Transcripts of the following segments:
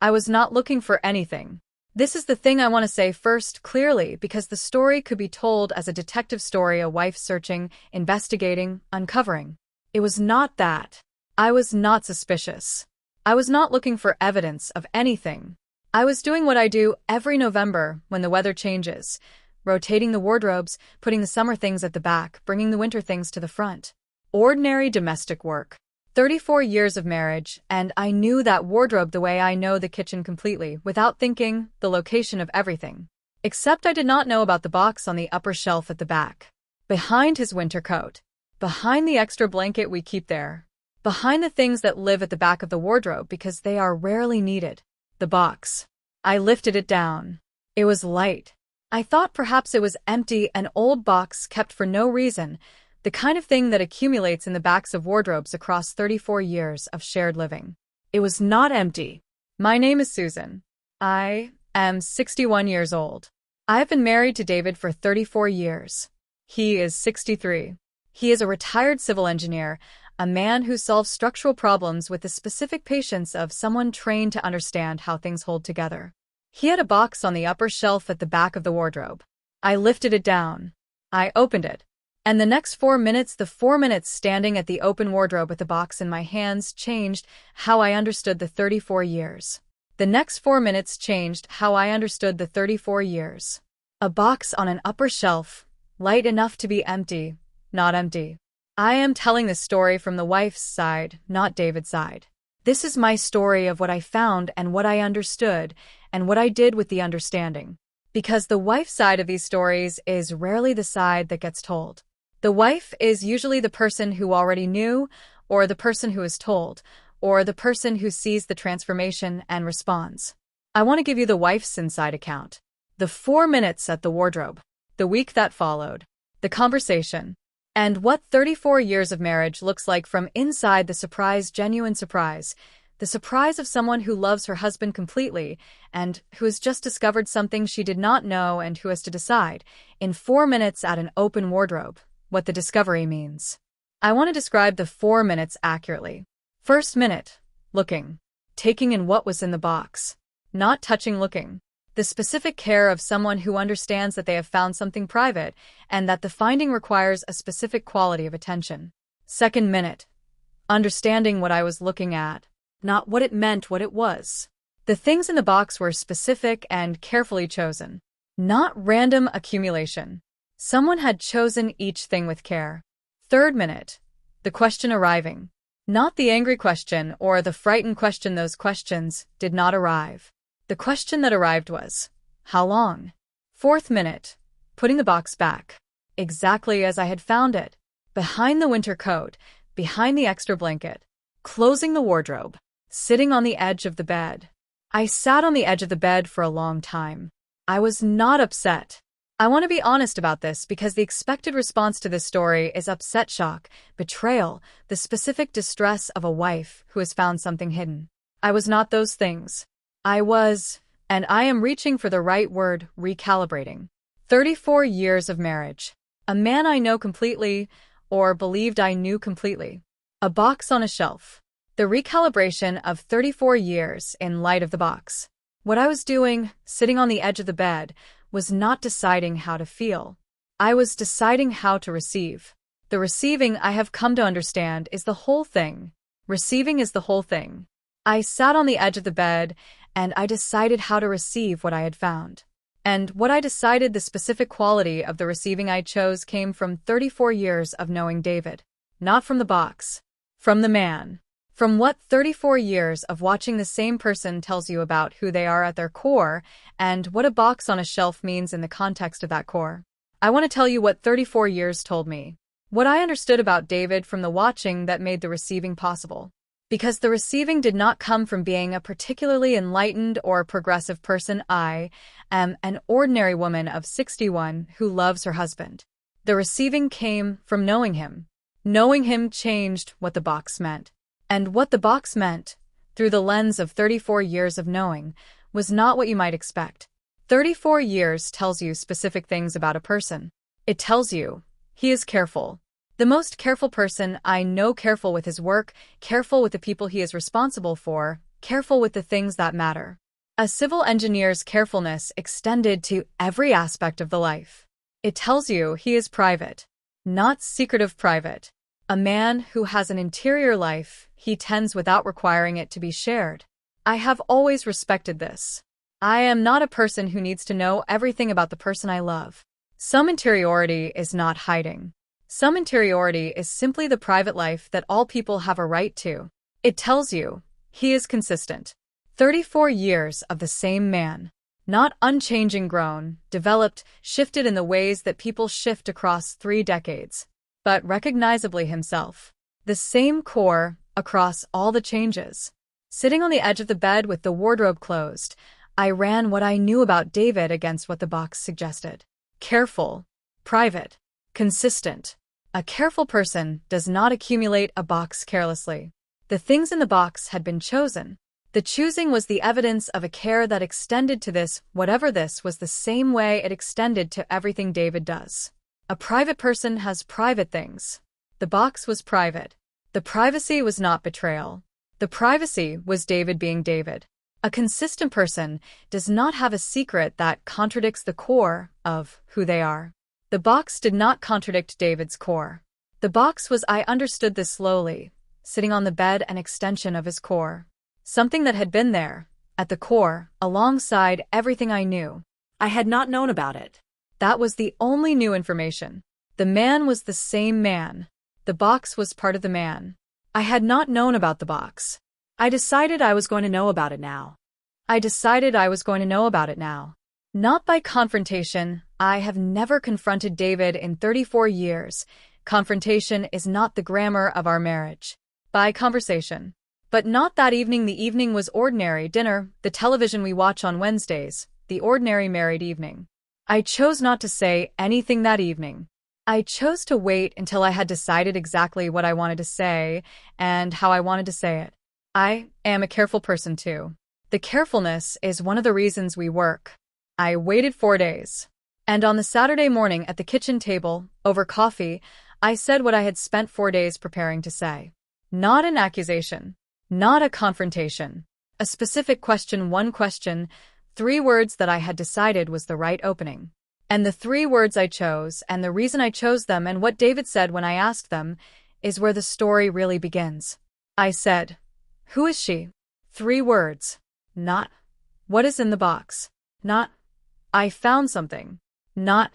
I was not looking for anything. This is the thing I want to say first clearly, because the story could be told as a detective story, a wife searching, investigating, uncovering. It was not that. I was not suspicious. I was not looking for evidence of anything. I was doing what I do every November when the weather changes, rotating the wardrobes, putting the summer things at the back, bringing the winter things to the front. Ordinary domestic work. 34 years of marriage, and I knew that wardrobe the way I know the kitchen completely, without thinking, the location of everything. Except I did not know about the box on the upper shelf at the back. Behind his winter coat. Behind the extra blanket we keep there. Behind the things that live at the back of the wardrobe because they are rarely needed. The box. I lifted it down. It was light. I thought perhaps it was empty, an old box kept for no reason, the kind of thing that accumulates in the backs of wardrobes across 34 years of shared living. It was not empty. My name is Susan. I am 61 years old. I have been married to David for 34 years. He is 63. He is a retired civil engineer, a man who solves structural problems with the specific patience of someone trained to understand how things hold together. He had a box on the upper shelf at the back of the wardrobe. I lifted it down. I opened it. And the next 4 minutes, the 4 minutes standing at the open wardrobe with the box in my hands, changed how I understood the 34 years. The next 4 minutes changed how I understood the 34 years. A box on an upper shelf, light enough to be empty, not empty. I am telling this story from the wife's side, not David's side. This is my story of what I found and what I understood, and what I did with the understanding. Because the wife's side of these stories is rarely the side that gets told. The wife is usually the person who already knew, or the person who is told, or the person who sees the transformation and responds. I want to give you the wife's inside account. The 4 minutes at the wardrobe, the week that followed, the conversation, and what 34 years of marriage looks like from inside. The surprise, genuine surprise, the surprise of someone who loves her husband completely and who has just discovered something she did not know and who has to decide, in 4 minutes at an open wardrobe, what the discovery means. I want to describe the 4 minutes accurately. First minute, looking, taking in what was in the box, not touching, looking. The specific care of someone who understands that they have found something private and that the finding requires a specific quality of attention. Second minute, understanding what I was looking at, not what it meant, what it was. The things in the box were specific and carefully chosen, not random accumulation. Someone had chosen each thing with care. Third minute, the question arriving, not the angry question or the frightened question. Those questions did not arrive. The question that arrived was, how long? Fourth minute, putting the box back, exactly as I had found it, behind the winter coat, behind the extra blanket, closing the wardrobe, sitting on the edge of the bed. I sat on the edge of the bed for a long time. I was not upset. I want to be honest about this because the expected response to this story is upset, shock, betrayal, the specific distress of a wife who has found something hidden. I was not those things. I was, and I am reaching for the right word, recalibrating. 34 years of marriage. A man I know completely, or believed I knew completely. A box on a shelf. The recalibration of 34 years in light of the box. What I was doing, sitting on the edge of the bed, was not deciding how to feel. I was deciding how to receive. The receiving, I have come to understand, is the whole thing. Receiving is the whole thing. I sat on the edge of the bed, and I decided how to receive what I had found. And what I decided, the specific quality of the receiving I chose, came from 34 years of knowing David. Not from the box. From the man. From what 34 years of watching the same person tells you about who they are at their core, and what a box on a shelf means in the context of that core. I want to tell you what 34 years told me. What I understood about David from the watching that made the receiving possible. Because the receiving did not come from being a particularly enlightened or progressive person. I am an ordinary woman of 61 who loves her husband. The receiving came from knowing him. Knowing him changed what the box meant. And what the box meant, through the lens of 34 years of knowing, was not what you might expect. 34 years tells you specific things about a person. It tells you, he is careful. The most careful person I know, careful with his work, careful with the people he is responsible for, careful with the things that matter. A civil engineer's carefulness extended to every aspect of the life. It tells you he is private, not secretive private. A man who has an interior life he tends without requiring it to be shared. I have always respected this. I am not a person who needs to know everything about the person I love. Some interiority is not hiding. Some interiority is simply the private life that all people have a right to. It tells you he is consistent. 34 years of the same man. Not unchanging, grown, developed, shifted in the ways that people shift across 3 decades. But recognizably himself. The same core across all the changes. Sitting on the edge of the bed with the wardrobe closed, I ran what I knew about David against what the box suggested. Careful, private, consistent. A careful person does not accumulate a box carelessly. The things in the box had been chosen. The choosing was the evidence of a care that extended to this, whatever this was, the same way it extended to everything David does. A private person has private things. The box was private. The privacy was not betrayal. The privacy was David being David. A consistent person does not have a secret that contradicts the core of who they are. The box did not contradict David's core. The box was, I understood this slowly, sitting on the bed, an extension of his core. Something that had been there, at the core, alongside everything I knew. I had not known about it. That was the only new information. The man was the same man. The box was part of the man. I had not known about the box. I decided I was going to know about it now. Not by confrontation. I have never confronted David in 34 years. Confrontation is not the grammar of our marriage. By conversation. But not that evening. The evening was ordinary. Dinner, the television we watch on Wednesdays, the ordinary married evening. I chose not to say anything that evening. I chose to wait until I had decided exactly what I wanted to say and how I wanted to say it. I am a careful person too. The carefulness is one of the reasons we work. I waited 4 days. And on the Saturday morning at the kitchen table, over coffee, I said what I had spent 4 days preparing to say. Not an accusation. Not a confrontation. A specific question, one question, 3 words that I had decided was the right opening. And the 3 words I chose, and the reason I chose them and what David said when I asked them, is where the story really begins. I said, "Who is she?" 3 words. Not, "What is in the box?" Not, "I found something." Not,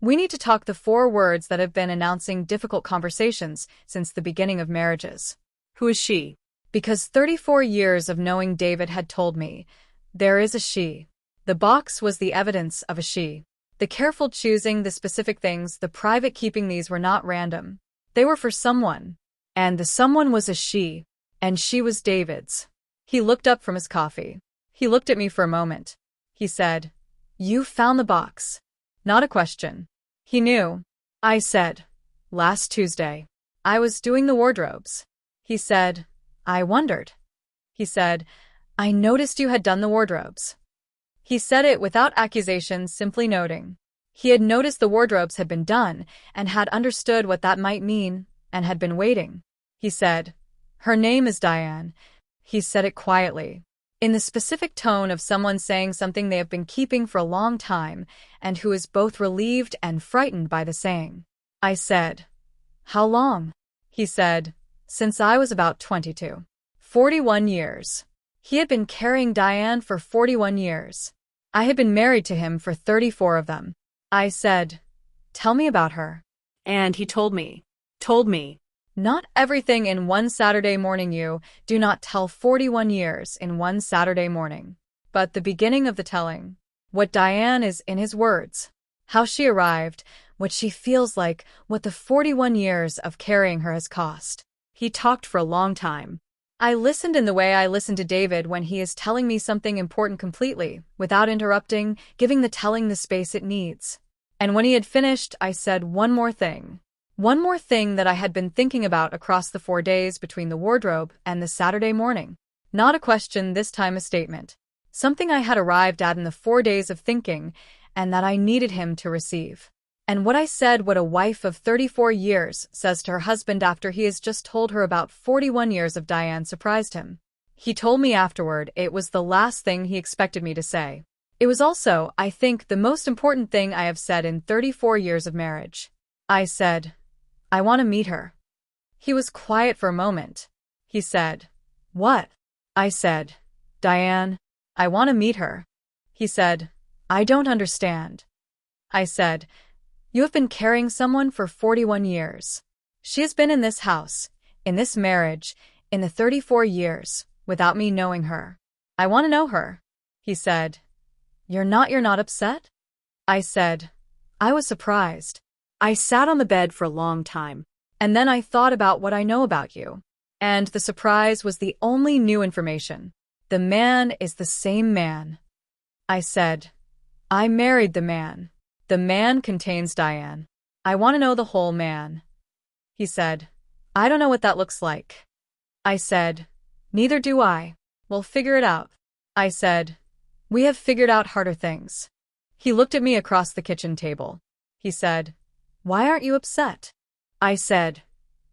"We need to talk." The 4 words that have been announcing difficult conversations since the beginning of marriages. Who is she? Because 34 years of knowing David had told me, there is a she. The box was the evidence of a she. The careful choosing, the specific things, the private keeping, these were not random. They were for someone. And the someone was a she. And she was David's. He looked up from his coffee. He looked at me for a moment. He said, "You found the box." Not a question. He knew. I said, "Last Tuesday. I was doing the wardrobes." He said, "I wondered." He said, "I noticed you had done the wardrobes." He said it without accusation, simply noting. He had noticed the wardrobes had been done and had understood what that might mean and had been waiting. He said, "Her name is Diane." He said it quietly, in the specific tone of someone saying something they have been keeping for a long time and who is both relieved and frightened by the saying. I said, "How long?" He said, "Since I was about 22. 41 years. He had been carrying Diane for 41 years. I had been married to him for 34 of them. I said, "Tell me about her." And he told me. Not everything in one Saturday morning. You do not tell 41 years in one Saturday morning. But the beginning of the telling. What Diane is in his words. How she arrived, what she feels like, what the 41 years of carrying her has cost. He talked for a long time. I listened in the way I listen to David when he is telling me something important completely, without interrupting, giving the telling the space it needs. And when he had finished, I said one more thing. One more thing that I had been thinking about across the 4 days between the wardrobe and the Saturday morning. Not a question, this time a statement. Something I had arrived at in the 4 days of thinking, and that I needed him to receive. And what I said, what a wife of 34 years says to her husband after he has just told her about 41 years of Diane, surprised him. He told me afterward it was the last thing he expected me to say. It was also, I think, the most important thing I have said in 34 years of marriage. I said, I want to meet her. He was quiet for a moment. He said, What? I said, Diane, I want to meet her. He said, I don't understand. I said, You have been carrying someone for 41 years. She has been in this house, in this marriage, in the 34 years, without me knowing her. I want to know her. He said, You're not upset? I said, I was surprised. I sat on the bed for a long time, and then I thought about what I know about you. And the surprise was the only new information. The man is the same man. I said, I married the man. The man contains Diane. I want to know the whole man. He said, I don't know what that looks like. I said, Neither do I. We'll figure it out. I said, We have figured out harder things. He looked at me across the kitchen table. He said, Why aren't you upset? I said,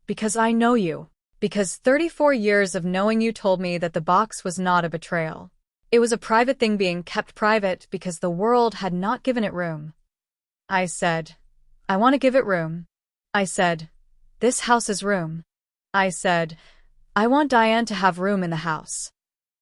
Because I know you. Because 34 years of knowing you told me that the box was not a betrayal. It was a private thing being kept private because the world had not given it room. I said, I want to give it room. I said, This house is room. I said, I want Diane to have room in the house.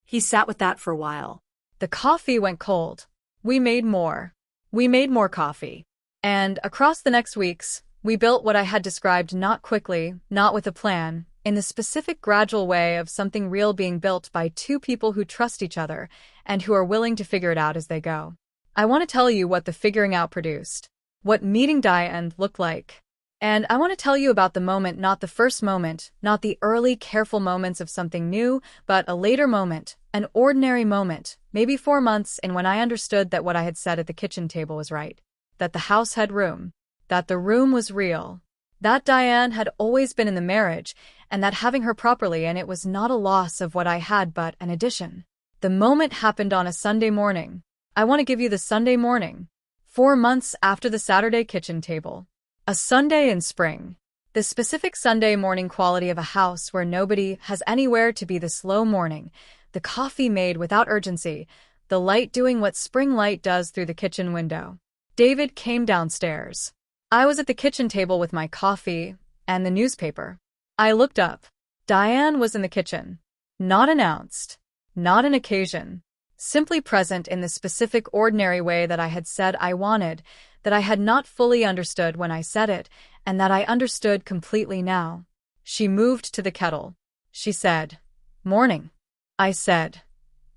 He sat with that for a while. The coffee went cold. We made more. We made more coffee. And across the next weeks, we built what I had described not quickly, not with a plan, in the specific gradual way of something real being built by two people who trust each other and who are willing to figure it out as they go. I want to tell you what the figuring out produced, what meeting Diane looked like. And I want to tell you about the moment, not the first moment, not the early, careful moments of something new, but a later moment, an ordinary moment, maybe 4 months in when I understood that what I had said at the kitchen table was right, that the house had room, that the room was real, that Diane had always been in the marriage, and that having her properly in it was not a loss of what I had but an addition. The moment happened on a Sunday morning. I want to give you the Sunday morning. 4 months after the Saturday kitchen table. A Sunday in spring. The specific Sunday morning quality of a house where nobody has anywhere to be, the slow morning, the coffee made without urgency, the light doing what spring light does through the kitchen window. David came downstairs. I was at the kitchen table with my coffee and the newspaper. I looked up. Diane was in the kitchen. Not announced. Not an occasion. Simply present in the specific ordinary way that I had said I wanted, that I had not fully understood when I said it, and that I understood completely now. She moved to the kettle. She said, Morning. I said,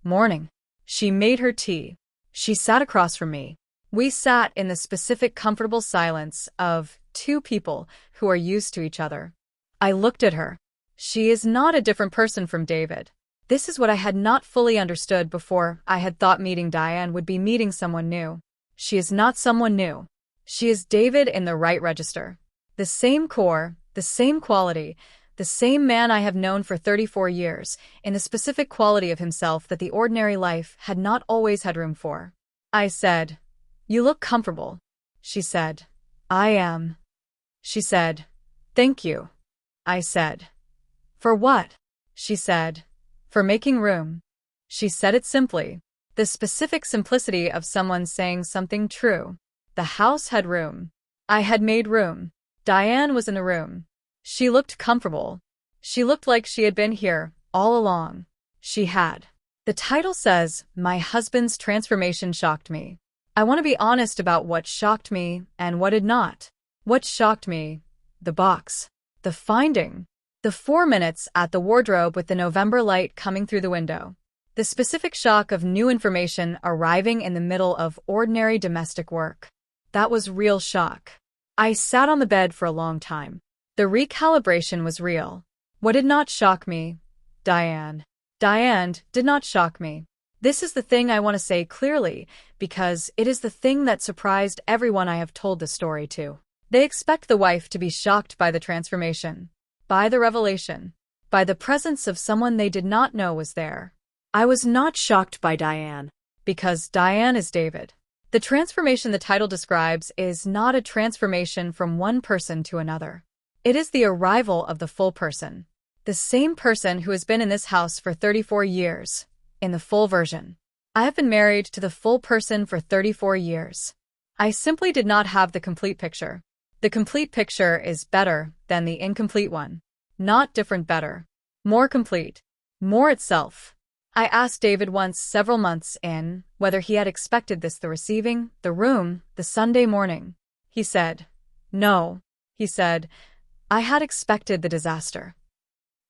Morning. She made her tea. She sat across from me. We sat in the specific comfortable silence of two people who are used to each other. I looked at her. She is not a different person from David. This is what I had not fully understood before. I had thought meeting Diane would be meeting someone new. She is not someone new. She is David in the right register. The same core, the same quality, the same man I have known for 34 years, in the specific quality of himself that the ordinary life had not always had room for. I said, You look comfortable. She said, I am. She said, Thank you. I said, For what? She said, For making room. She said it simply. The specific simplicity of someone saying something true. The house had room. I had made room. Diane was in the room. She looked comfortable. She looked like she had been here all along. She had. The title says, My husband's transformation shocked me. I want to be honest about what shocked me and what did not. What shocked me? The box. The finding. The 4 minutes at the wardrobe with the November light coming through the window. The specific shock of new information arriving in the middle of ordinary domestic work. That was real shock. I sat on the bed for a long time. The recalibration was real. What did not shock me? Diane. Diane did not shock me. This is the thing I want to say clearly, because it is the thing that surprised everyone I have told the story to. They expect the wife to be shocked by the transformation, by the revelation, by the presence of someone they did not know was there. I was not shocked by Diane, because Diane is David. The transformation the title describes is not a transformation from one person to another. It is the arrival of the full person. The same person who has been in this house for 34 years, in the full version. I have been married to the full person for 34 years. I simply did not have the complete picture. The complete picture is better than the incomplete one. Not different, better. More complete. More itself. I asked David once, several months in, whether he had expected this, the receiving, the room, the Sunday morning. He said, no. He said, I had expected the disaster.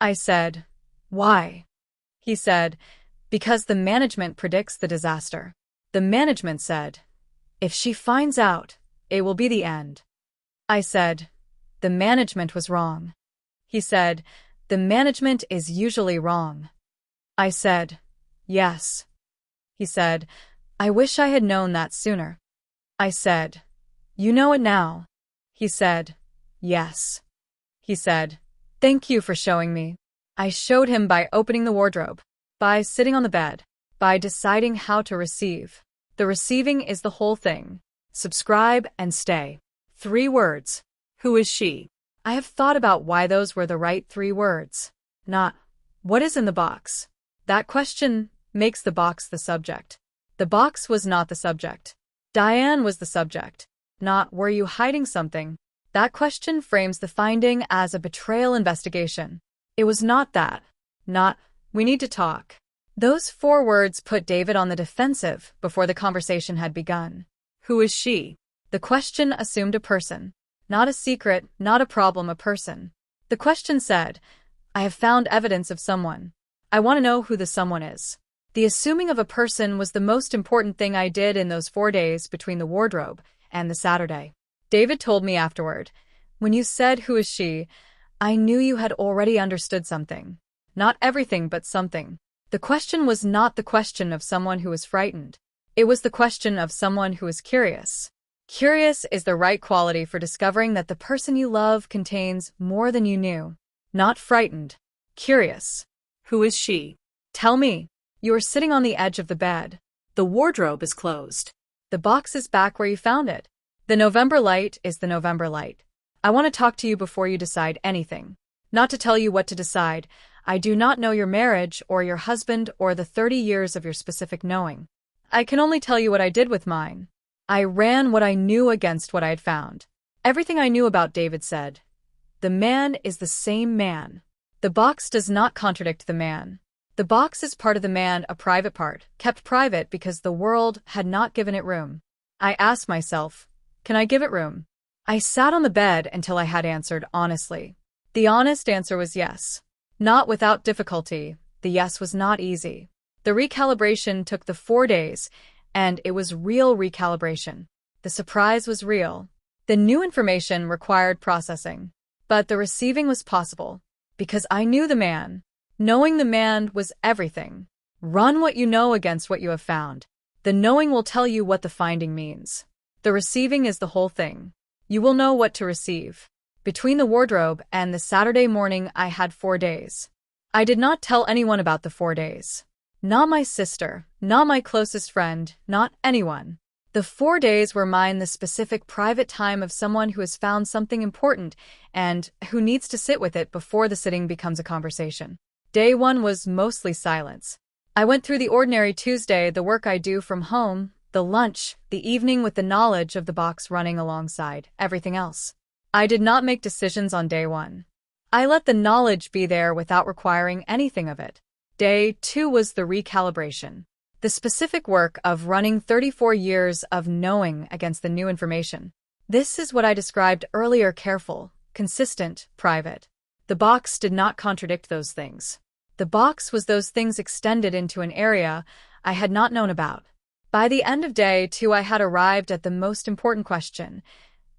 I said, why? He said, because the management predicts the disaster. The management said, if she finds out, it will be the end. I said, the management was wrong. He said, the management is usually wrong. I said, yes. He said, I wish I had known that sooner. I said, you know it now. He said, yes. He said, thank you for showing me. I showed him by opening the wardrobe, by sitting on the bed, by deciding how to receive. The receiving is the whole thing. Subscribe and stay. 3 words. Who is she? I have thought about why those were the right 3 words. Not, what is in the box? That question makes the box the subject. The box was not the subject. Diane was the subject. Not, were you hiding something? That question frames the finding as a betrayal investigation. It was not that. Not, we need to talk. Those 4 words put David on the defensive before the conversation had begun. Who is she? The question assumed a person. Not a secret, not a problem, a person. The question said, I have found evidence of someone. I want to know who the someone is. The assuming of a person was the most important thing I did in those 4 days between the wardrobe and the Saturday. David told me afterward, when you said, who is she, I knew you had already understood something. Not everything, but something. The question was not the question of someone who was frightened. It was the question of someone who is curious. Curious is the right quality for discovering that the person you love contains more than you knew. Not frightened. Curious. Who is she? Tell me. You are sitting on the edge of the bed. The wardrobe is closed. The box is back where you found it. The November light is the November light. I want to talk to you before you decide anything. Not to tell you what to decide. I do not know your marriage or your husband or the 30 years of your specific knowing. I can only tell you what I did with mine. I ran what I knew against what I had found. Everything I knew about David said, the man is the same man. The box does not contradict the man. The box is part of the man, a private part, kept private because the world had not given it room. I asked myself, can I give it room? I sat on the bed until I had answered honestly. The honest answer was yes. Not without difficulty. The yes was not easy. The recalibration took the 4 days, and it was real recalibration. The surprise was real. The new information required processing. But the receiving was possible. Because I knew the man. Knowing the man was everything. Run what you know against what you have found. The knowing will tell you what the finding means. The receiving is the whole thing. You will know what to receive. Between the wardrobe and the Saturday morning, I had 4 days. I did not tell anyone about the 4 days. Not my sister, not my closest friend, not anyone. The 4 days were mine, the specific private time of someone who has found something important and who needs to sit with it before the sitting becomes a conversation. Day 1 was mostly silence. I went through the ordinary Tuesday, the work I do from home, the lunch, the evening with the knowledge of the box running alongside everything else. I did not make decisions on day 1. I let the knowledge be there without requiring anything of it. Day 2 was the recalibration. The specific work of running 34 years of knowing against the new information. This is what I described earlier: careful, consistent, private. The box did not contradict those things. The box was those things extended into an area I had not known about. By the end of day 2, I had arrived at the most important question.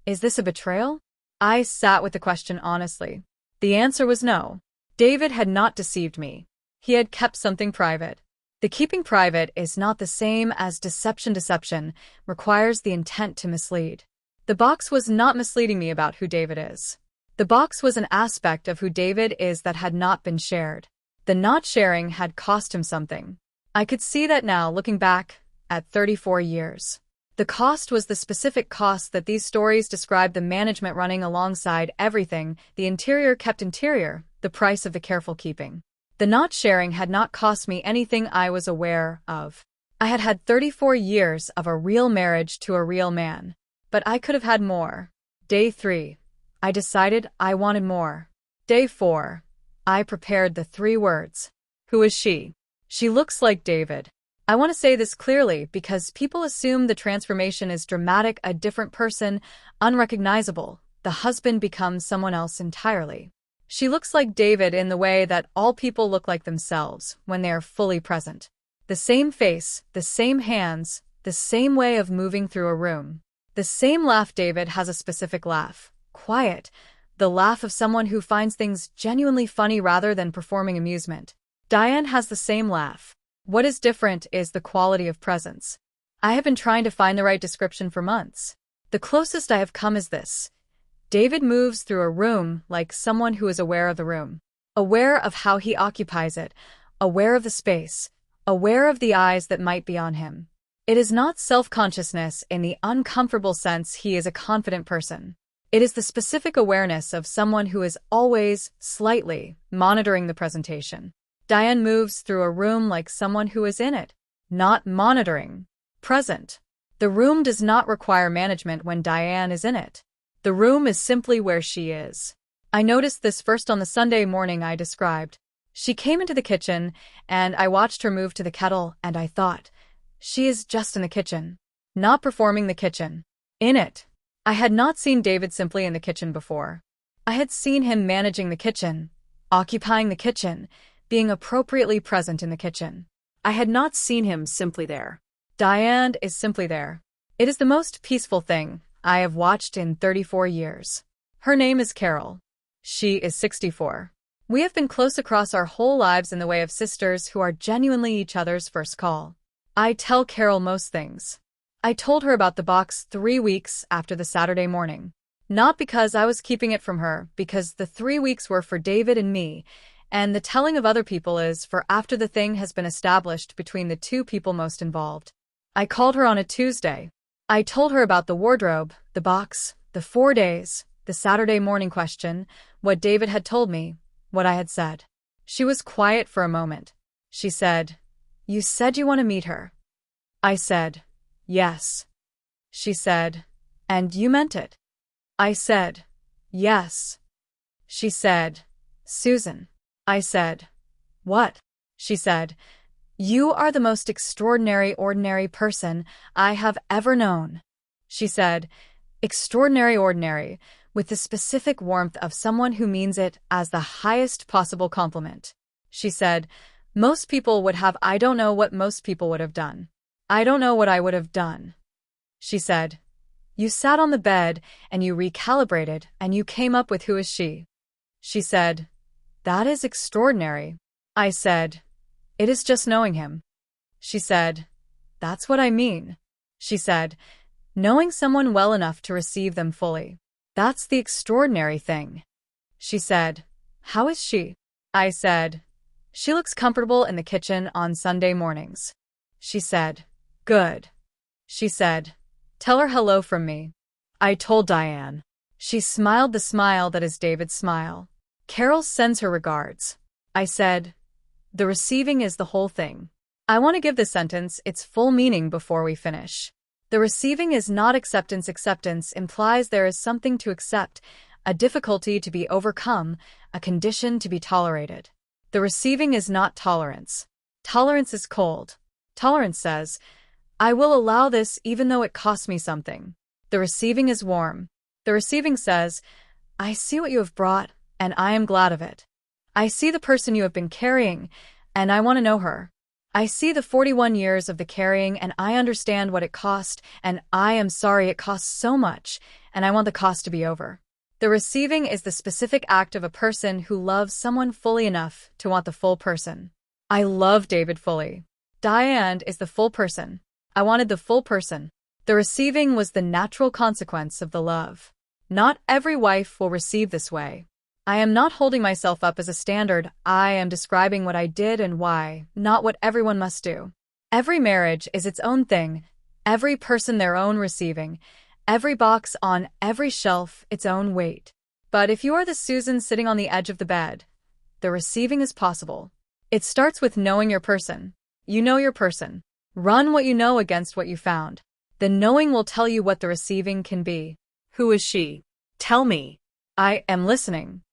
Is this a betrayal? I sat with the question honestly. The answer was no. David had not deceived me. He had kept something private. The keeping private is not the same as deception. Deception requires the intent to mislead. The box was not misleading me about who David is. The box was an aspect of who David is that had not been shared. The not sharing had cost him something. I could see that now, looking back at 34 years. The cost was the specific cost that these stories describe, the management running alongside everything, the interior kept interior, the price of the careful keeping. The not sharing had not cost me anything I was aware of. I had had 34 years of a real marriage to a real man. But I could have had more. Day 3. I decided I wanted more. Day 4. I prepared the 3 words. Who is she? She looks like David. I want to say this clearly because people assume the transformation is dramatic, a different person, unrecognizable. The husband becomes someone else entirely. She looks like David in the way that all people look like themselves when they are fully present. The same face, the same hands, the same way of moving through a room. The same laugh. David has a specific laugh. Quiet. The laugh of someone who finds things genuinely funny rather than performing amusement. Diane has the same laugh. What is different is the quality of presence. I have been trying to find the right description for months. The closest I have come is this. David moves through a room like someone who is aware of the room, aware of how he occupies it, aware of the space, aware of the eyes that might be on him. It is not self-consciousness in the uncomfortable sense he is a confident person. It is the specific awareness of someone who is always, slightly, monitoring the presentation. Diane moves through a room like someone who is in it, not monitoring, present. The room does not require management when Diane is in it. The room is simply where she is. I noticed this first on the Sunday morning I described. She came into the kitchen, and I watched her move to the kettle, and I thought, she is just in the kitchen, not performing the kitchen. In it. I had not seen David simply in the kitchen before. I had seen him managing the kitchen, occupying the kitchen, being appropriately present in the kitchen. I had not seen him simply there. Diane is simply there. It is the most peaceful thing I have watched in 34 years. Her name is Carol. She is 64. We have been close across our whole lives in the way of sisters who are genuinely each other's first call. I tell Carol most things. I told her about the box 3 weeks after the Saturday morning. Not because I was keeping it from her, because the 3 weeks were for David and me, and the telling of other people is for after the thing has been established between the 2 people most involved. I called her on a Tuesday. I told her about the wardrobe, the box, the 4 days, the Saturday morning question, what David had told me, what I had said. She was quiet for a moment. She said, "You said you want to meet her." I said, "Yes." She said, "And you meant it?" I said, "Yes." She said, "Susan." I said, "What?" She said, "You are the most extraordinary, ordinary person I have ever known." She said, "Extraordinary, ordinary," with the specific warmth of someone who means it as the highest possible compliment. She said, "Most people would have, I don't know what most people would have done. I don't know what I would have done." She said, "You sat on the bed and you recalibrated and you came up with who is she." She said, "That is extraordinary." I said, "It is just knowing him." She said, "That's what I mean." She said, "Knowing someone well enough to receive them fully. That's the extraordinary thing." She said, "How is she?" I said, "She looks comfortable in the kitchen on Sunday mornings." She said, "Good." She said, "Tell her hello from me." I told Diane. She smiled the smile that is David's smile. "Carol sends her regards." I said, "The receiving is the whole thing." I want to give this sentence its full meaning before we finish. The receiving is not acceptance. Acceptance implies there is something to accept, a difficulty to be overcome, a condition to be tolerated. The receiving is not tolerance. Tolerance is cold. Tolerance says, "I will allow this even though it costs me something." The receiving is warm. The receiving says, "I see what you have brought, and I am glad of it. I see the person you have been carrying, and I want to know her. I see the 41 years of the carrying, and I understand what it cost, and I am sorry it costs so much, and I want the cost to be over." The receiving is the specific act of a person who loves someone fully enough to want the full person. I love David fully. Diane is the full person. I wanted the full person. The receiving was the natural consequence of the love. Not every wife will receive this way. I am not holding myself up as a standard. I am describing what I did and why, not what everyone must do. Every marriage is its own thing. Every person their own receiving, every box on every shelf its own weight. But if you are the Susan sitting on the edge of the bed, the receiving is possible. It starts with knowing your person. You know your person. Run what you know against what you found. The knowing will tell you what the receiving can be. Who is she? Tell me. I am listening.